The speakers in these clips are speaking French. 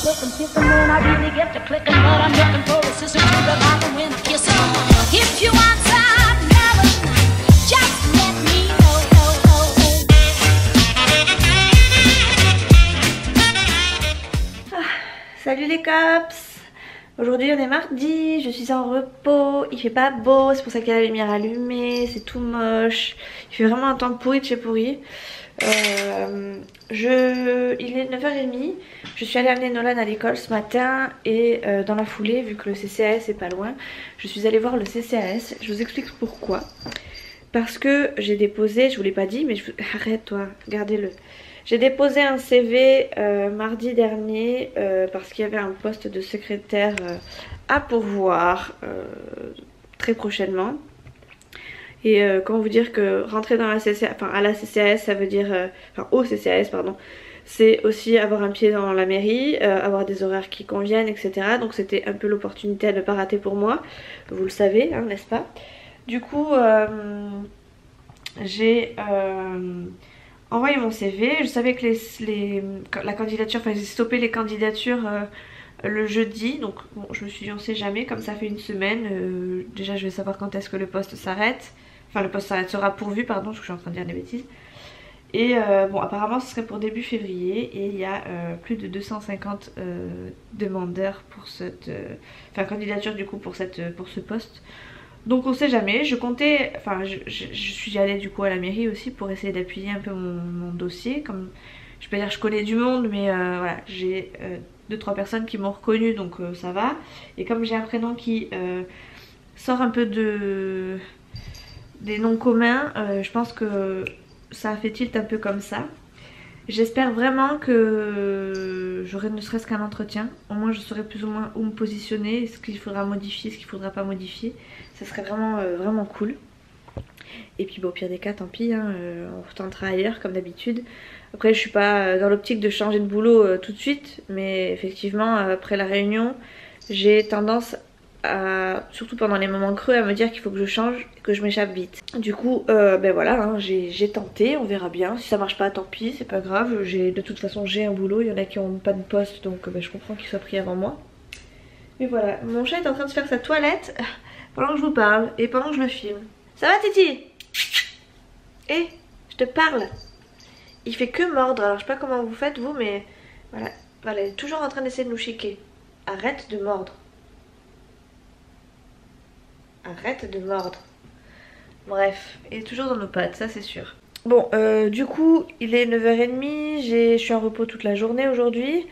looking, picking when I really get to clicking, but I'm looking for a sister to the bottom when I kiss her. If you want some melody, just let me know. Salut les cops! Aujourd'hui on est mardi, je suis en repos, il fait pas beau, c'est pour ça qu'il y a la lumière allumée, c'est tout moche, il fait vraiment un temps pourri de chez pourri. Il est 9h30, je suis allée amener Nolan à l'école ce matin et dans la foulée, vu que le CCAS est pas loin, je suis allée voir le CCAS. Je vous explique pourquoi. Parce que j'ai déposé, je vous l'ai pas dit, mais arrête toi, regardez-le. J'ai déposé un CV mardi dernier parce qu'il y avait un poste de secrétaire à pourvoir très prochainement. Et comment vous dire que rentrer dans la CCAS, enfin à la CCAS, ça veut dire, enfin au CCAS pardon, c'est aussi avoir un pied dans la mairie, avoir des horaires qui conviennent, etc. Donc c'était un peu l'opportunité à ne pas rater pour moi, vous le savez, hein, n'est-ce pas? Du coup, j'ai envoyé mon CV. Je savais que la candidature, enfin j'ai stoppé les candidatures le jeudi, donc bon, je me suis dit on sait jamais, comme ça fait une semaine, déjà je vais savoir quand est-ce que le poste s'arrête. Enfin le poste sera pourvu, pardon, parce que je suis en train de dire des bêtises. Et bon, apparemment ce serait pour début février et il y a plus de 250 demandeurs pour cette candidature du coup pour ce poste. Donc on sait jamais, je comptais, enfin je suis allée du coup à la mairie aussi pour essayer d'appuyer un peu mon dossier. Comme je peux dire je connais du monde, mais voilà, j'ai 2-3 personnes qui m'ont reconnue, donc ça va. Et comme j'ai un prénom qui sort un peu des noms communs, je pense que ça a fait tilt un peu comme ça. J'espère vraiment que j'aurai ne serait-ce qu'un entretien. Au moins je saurai plus ou moins où me positionner, ce qu'il faudra modifier, ce qu'il faudra pas modifier. Ça serait vraiment, vraiment cool. Et puis bon, au pire des cas, tant pis, hein, on retentera ailleurs comme d'habitude. Après je suis pas dans l'optique de changer de boulot tout de suite. Mais effectivement, après la réunion, j'ai tendance à, surtout pendant les moments creux, à me dire qu'il faut que je change et que je m'échappe vite. Du coup ben voilà, hein, j'ai tenté, on verra bien. Si ça marche pas, tant pis, c'est pas grave. De toute façon j'ai un boulot, il y en a qui ont pas de poste, donc ben, je comprends qu'ils soient pris avant moi. Mais voilà, mon chat est en train de se faire sa toilette pendant que je vous parle et pendant que je le filme. Ça va Titi? Eh, je te parle. Il fait que mordre, alors je sais pas comment vous faites vous, mais voilà, il est toujours en train d'essayer de nous chiquer. Arrête de mordre. Arrête de mordre. Bref, il est toujours dans nos pattes, ça c'est sûr. Bon, du coup, il est 9h30, je suis en repos toute la journée aujourd'hui.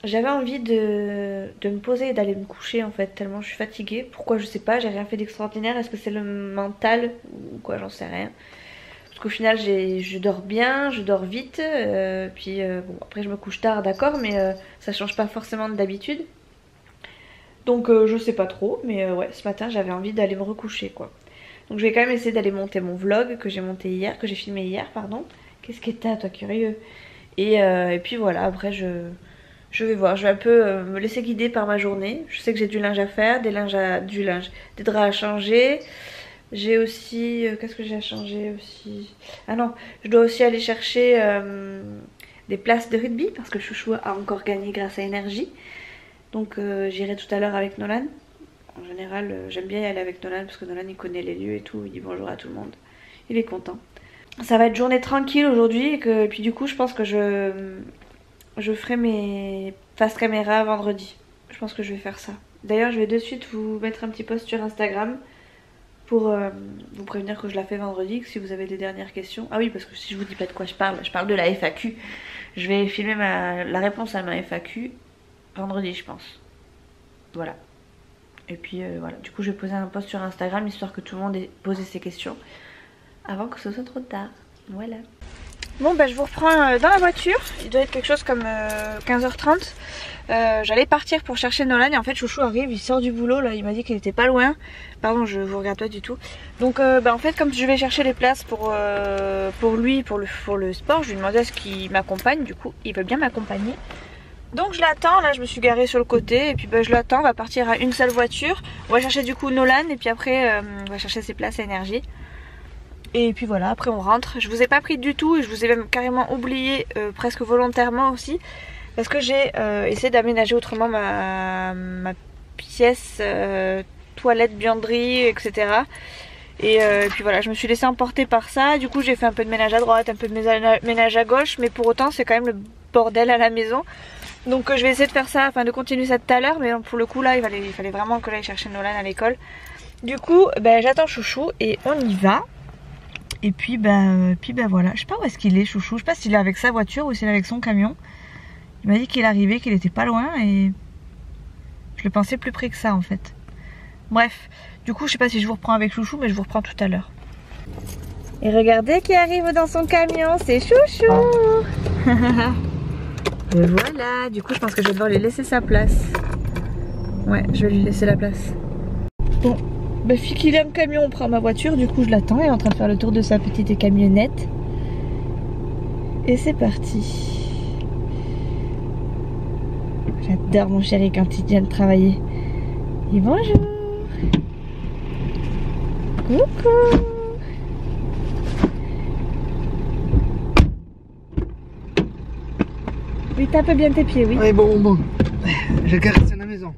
J'avais envie de me poser et d'aller me coucher en fait, tellement je suis fatiguée. Pourquoi je sais pas, j'ai rien fait d'extraordinaire. Est-ce que c'est le mental ou quoi, j'en sais rien. Parce qu'au final, je dors bien, je dors vite. Puis bon, après je me couche tard, d'accord, mais ça change pas forcément d'habitude. Donc je sais pas trop, mais ouais, ce matin j'avais envie d'aller me recoucher quoi. Donc je vais quand même essayer d'aller monter mon vlog que j'ai monté hier, que j'ai filmé hier, pardon. Qu'est-ce que t'as toi, curieux? Et puis voilà, après je vais voir, je vais un peu me laisser guider par ma journée. Je sais que j'ai du linge à faire, des draps à changer. J'ai aussi, qu'est-ce que j'ai à changer aussi? Ah non, je dois aussi aller chercher des places de rugby parce que Chouchou a encore gagné grâce à Énergie. Donc j'irai tout à l'heure avec Nolan. En général j'aime bien y aller avec Nolan parce que Nolan il connaît les lieux et tout, il dit bonjour à tout le monde. Il est content. Ça va être journée tranquille aujourd'hui et puis du coup je pense que je ferai mes face caméra vendredi. Je pense que je vais faire ça. D'ailleurs je vais de suite vous mettre un petit post sur Instagram pour vous prévenir que je la fais vendredi, que si vous avez des dernières questions. Ah oui, parce que si je vous dis pas de quoi je parle de la FAQ. Je vais filmer la réponse à ma FAQ vendredi je pense. Voilà. Et puis voilà, du coup je vais poser un post sur Instagram histoire que tout le monde ait posé ses questions avant que ce soit trop tard. Voilà. Bon bah je vous reprends dans la voiture. Il doit être quelque chose comme 15h30. J'allais partir pour chercher Nolan et en fait Chouchou arrive, il sort du boulot là, il m'a dit qu'il était pas loin. Pardon, je vous regarde pas du tout. Donc bah en fait comme je vais chercher les places pour lui, pour le sport, je lui demandais à ce qu'il m'accompagne. Du coup il veut bien m'accompagner. Donc je l'attends, là je me suis garée sur le côté et puis bah, je l'attends, on va partir à une seule voiture. On va chercher du coup Nolan et puis après on va chercher ses places à Énergie. Et puis voilà, après on rentre. Je vous ai pas pris du tout et je vous ai même carrément oublié presque volontairement aussi. Parce que j'ai essayé d'aménager autrement ma pièce, toilette, buanderie, etc. Et puis voilà, je me suis laissée emporter par ça. Du coup j'ai fait un peu de ménage à droite, un peu de ménage à gauche. Mais pour autant c'est quand même le bordel à la maison. Donc je vais essayer de faire ça, enfin de continuer ça tout à l'heure. Mais pour le coup là il fallait vraiment que j'aille chercher Nolan à l'école. Du coup j'attends Chouchou et on y va. Et puis voilà, je sais pas où est-ce qu'il est Chouchou. Je sais pas s'il est avec sa voiture ou s'il est avec son camion. Il m'a dit qu'il arrivait, qu'il était pas loin et je le pensais plus près que ça en fait. Bref, du coup je sais pas si je vous reprends avec Chouchou, mais je vous reprends tout à l'heure. Et regardez qui arrive dans son camion, c'est Chouchou. Et voilà, du coup je pense que je vais devoir lui laisser sa place. Ouais, je vais lui laisser la place. Bon, fille qu'il est en camion, on prend ma voiture, du coup je l'attends, il est en train de faire le tour de sa petite camionnette. Et c'est parti. J'adore mon chéri quand il vient de travailler. Et bonjour. Coucou. Oui, tape bien tes pieds, oui. Ouais, bon. Je caresse à la maison.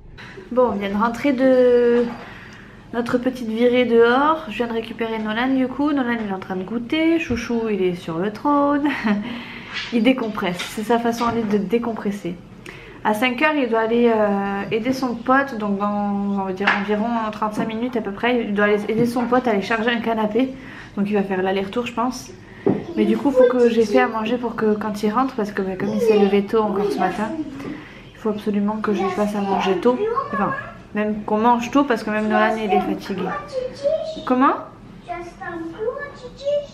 Bon, on vient de rentrer de notre petite virée dehors. Je viens de récupérer Nolan du coup. Nolan il est en train de goûter. Chouchou il est sur le trône. Il décompresse. C'est sa façon de décompresser. À 5 h, il doit aller aider son pote, donc dans on va dire environ 35 minutes à peu près, il doit aller aider son pote à aller charger un canapé. Donc il va faire l'aller-retour je pense. Mais du coup il faut que j'ai fait à manger pour que quand il rentre, parce que comme il s'est levé tôt encore ce matin, il faut absolument que je lui fasse à manger tôt. Enfin, même qu'on mange tôt parce que même Nolan il est fatigué. Comment?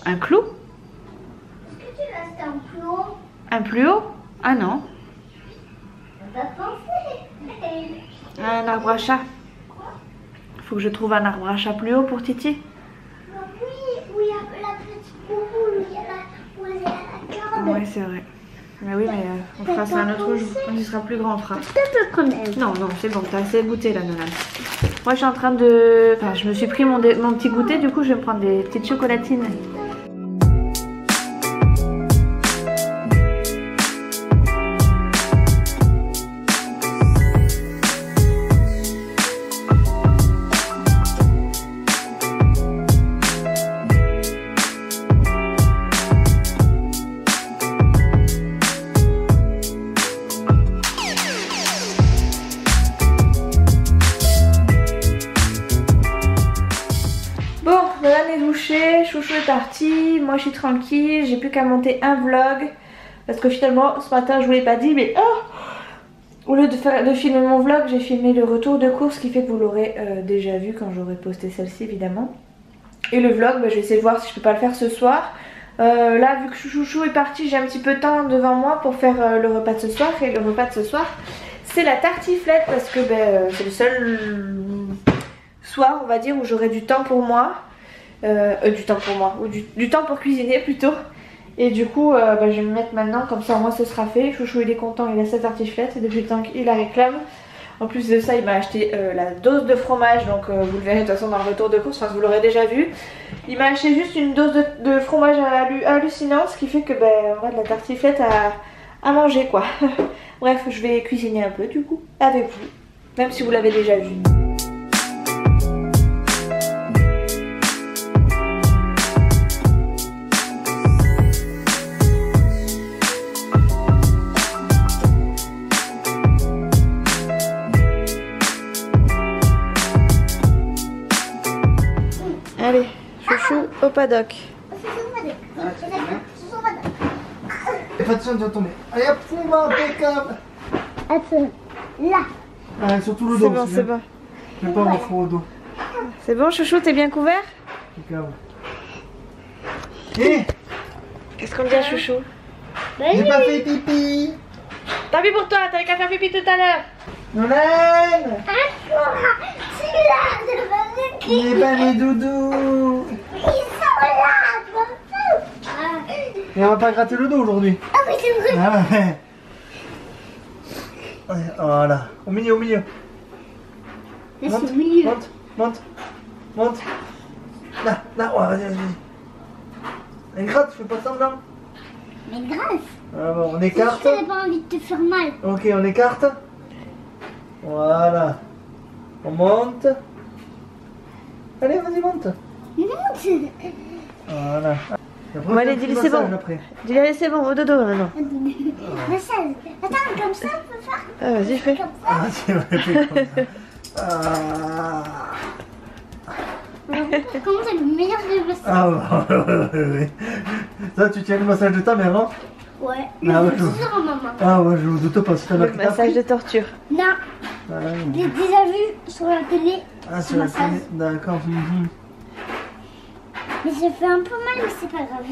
Un clou? Est-ce que tu restes un clou? Un plus haut? Ah non. Un arbre à chat. Faut que je trouve un arbre à chat plus haut pour Titi. Oui, où il y a la petite boule, où il y a la corde. Oui, c'est vrai. Mais oui, mais on fera ça un autre jour. On y sera plus grand, on fera. Peut-être quand même. Non, c'est bon, t'as assez goûté là, Nolan. Moi, je suis en train de. Enfin, je me suis pris mon petit goûter, du coup, je vais me prendre des petites chocolatines. Chouchou est parti, moi je suis tranquille, j'ai plus qu'à monter un vlog parce que finalement ce matin je vous l'ai pas dit mais au lieu de filmer mon vlog, j'ai filmé le retour de course, qui fait que vous l'aurez déjà vu quand j'aurai posté celle-ci évidemment. Et le vlog, je vais essayer de voir si je peux pas le faire ce soir. Là vu que Chouchou est parti, j'ai un petit peu de temps devant moi pour faire le repas de ce soir. Et le repas de ce soir c'est la tartiflette parce que c'est le seul soir on va dire où j'aurai du temps pour moi. Du temps pour moi, ou du temps pour cuisiner plutôt. Et du coup je vais me mettre maintenant, comme ça au moins ce sera fait. Chouchou il est content, il a sa tartiflette et depuis le temps qu'il la réclame. En plus de ça il m'a acheté la dose de fromage, donc vous le verrez de toute façon dans le retour de course, enfin vous l'aurez déjà vu. Il m'a acheté juste une dose de fromage hallucinant, ce qui fait que on a de la tartiflette à manger quoi. Bref, je vais cuisiner un peu du coup avec vous, même si vous l'avez déjà vu. Allez, Chouchou au paddock. Fais attention, tu vas tomber. Allez hop, Pumba, impeccable. Attends, là. Allez, surtout le dos. C'est bon, c'est bon. Je vais pas avoir froid au dos. C'est bon, Chouchou, t'es bien couvert? Impeccable. Et Qu'est-ce qu'on dit à Chouchou? j'ai pas fait pipi. Tant pis pour toi, t'avais qu'à faire pipi tout à l'heure. Nolan, il est pas mes doudous. Ils sont là. Et on va pas gratter le dos aujourd'hui. Ah oui, c'est vrai. Ah ouais. Ouais, voilà, au milieu, au milieu. Là, Monte, c'est au milieu. monte. Là, ouais, vas-y. Allez, gratte, fais pas semblant. Mais grave. Ah bon, on Si écarte. tu n'as pas envie de te faire mal. Ok, on écarte. Voilà. On monte. Allez, vas-y, monte. Monte. Voilà. Et après, Bon, allez, un petit dis-lui, c'est massage bon. après. Dis-lui, allez, c'est bon, au dodo maintenant. Massage. Attends, comme ça, on peut faire Ah, vas-y, fais. comme ça. Ah, c'est vrai, fais comme ça. Ah. Comment c'est le meilleur des massages? Ah, ouais. Ça, tu tiens le massage de ta mère, non? Ouais. Ah, ouais, Je je- suis sûre, maman. Ah, ouais, je ne doute pas. Si t'en as Le massage de torture. Non, Ah, je l'ai déjà vu sur la télé. ah, sur la massage. télé. D'accord. Mais ça fait un peu mal, mais c'est pas grave.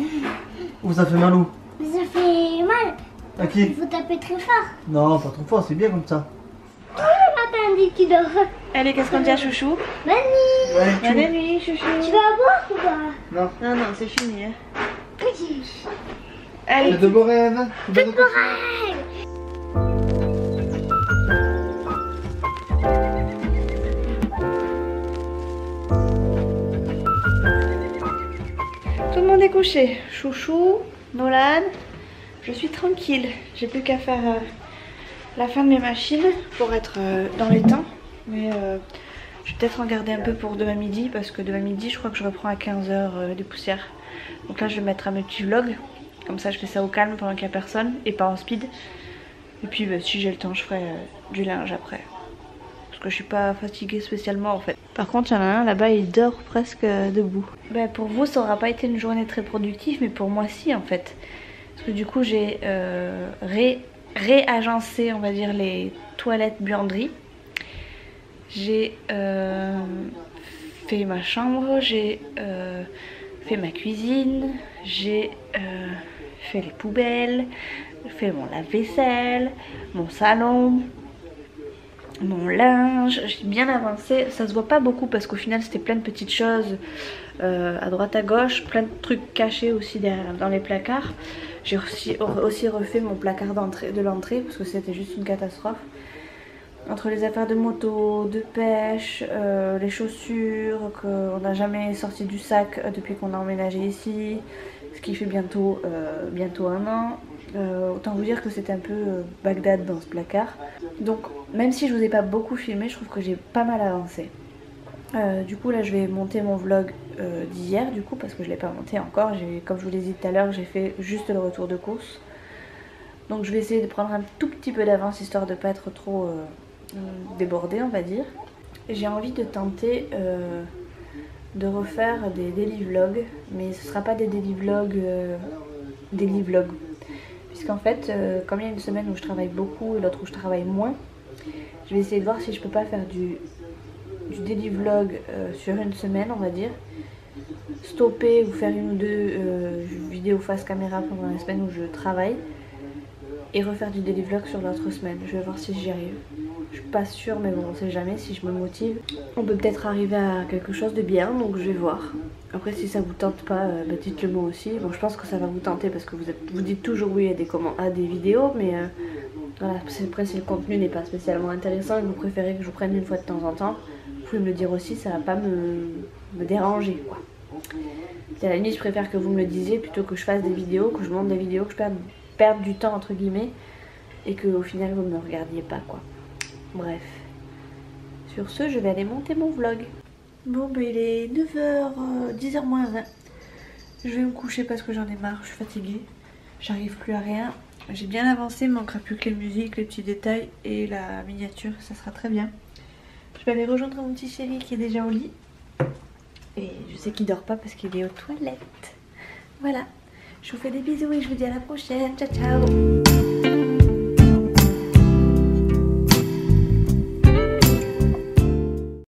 Où ça fait mal où? Mais ça fait mal. À qui? Il faut taper très fort. Non, pas trop fort, c'est bien comme ça. Oh, le matin, dit qu'il dort. Allez, qu'est-ce qu'on dit à Chouchou? Bonne nuit. Ouais, Bonne nuit, Chouchou. Tu vas boire ou pas? Non. Non, non, c'est fini. Hein. Oui. Allez. De beaux rêves. Bonne soirée. Tout le monde est couché. Chouchou, Nolan, je suis tranquille. J'ai plus qu'à faire la fin de mes machines pour être dans les temps. Mais je vais peut-être en garder un peu pour demain midi parce que demain midi, je crois que je reprends à 15 h des poussières. Donc là, je vais mettre un petit vlog. Comme ça, je fais ça au calme pendant qu'il n'y a personne et pas en speed. Et puis, bah, si j'ai le temps, je ferai du linge après. Parce que je suis pas fatiguée spécialement en fait. Par contre, il y en a un là-bas, il dort presque debout. Ben, pour vous, ça aura pas été une journée très productive, mais pour moi, si en fait. Parce que du coup, j'ai réagencé, on va dire, les toilettes buanderie. J'ai fait ma chambre, j'ai fait ma cuisine, j'ai fait les poubelles, fait mon lave-vaisselle, mon salon, mon linge. J'ai bien avancé, ça se voit pas beaucoup parce qu'au final c'était plein de petites choses à droite à gauche, plein de trucs cachés aussi derrière, dans les placards. J'ai aussi refait mon placard de l'entrée parce que c'était juste une catastrophe. Entre les affaires de moto, de pêche, les chaussures qu'on n'a jamais sorti du sac depuis qu'on a emménagé ici, ce qui fait bientôt 1 an. Autant vous dire que c'était un peu Bagdad dans ce placard. Donc même si je vous ai pas beaucoup filmé, je trouve que j'ai pas mal avancé. Du coup là je vais monter mon vlog d'hier du coup parce que je l'ai pas monté encore. Comme je vous l'ai dit tout à l'heure, j'ai fait juste le retour de course. Donc je vais essayer de prendre un tout petit peu d'avance histoire de pas être trop débordée on va dire. J'ai envie de tenter de refaire des daily vlogs, mais ce sera pas des daily vlogs puisqu'en fait comme il y a une semaine où je travaille beaucoup et l'autre où je travaille moins, je vais essayer de voir si je peux pas faire du daily vlog sur une semaine on va dire, stopper ou faire 1 ou 2 vidéos face caméra pendant la semaine où je travaille et refaire du daily vlog sur l'autre semaine. Je vais voir si j'y arrive. Je suis pas sûre mais bon on sait jamais, si je me motive on peut peut-être arriver à quelque chose de bien, donc je vais voir. Après si ça vous tente pas, bah, dites-le moi aussi. Bon je pense que ça va vous tenter parce que vous dites toujours oui à des vidéos, mais voilà, après si le contenu n'est pas spécialement intéressant et que vous préférez que je vous prenne une fois de temps en temps, vous pouvez me le dire aussi, ça va pas me déranger quoi. À la limite je préfère que vous me le disiez plutôt que je fasse des vidéos, que je monte des vidéos, que je perde du temps entre guillemets et que au final vous ne me regardiez pas quoi. Bref, sur ce je vais aller monter mon vlog. Bon bah il est 9h, 10h moins 20. Je vais me coucher parce que j'en ai marre, je suis fatiguée. J'arrive plus à rien. J'ai bien avancé, il manquera plus que les musiques, les petits détails et la miniature, ça sera très bien. Je vais aller rejoindre mon petit chéri qui est déjà au lit. Et je sais qu'il dort pas parce qu'il est aux toilettes. Voilà, je vous fais des bisous et je vous dis à la prochaine. Ciao ciao.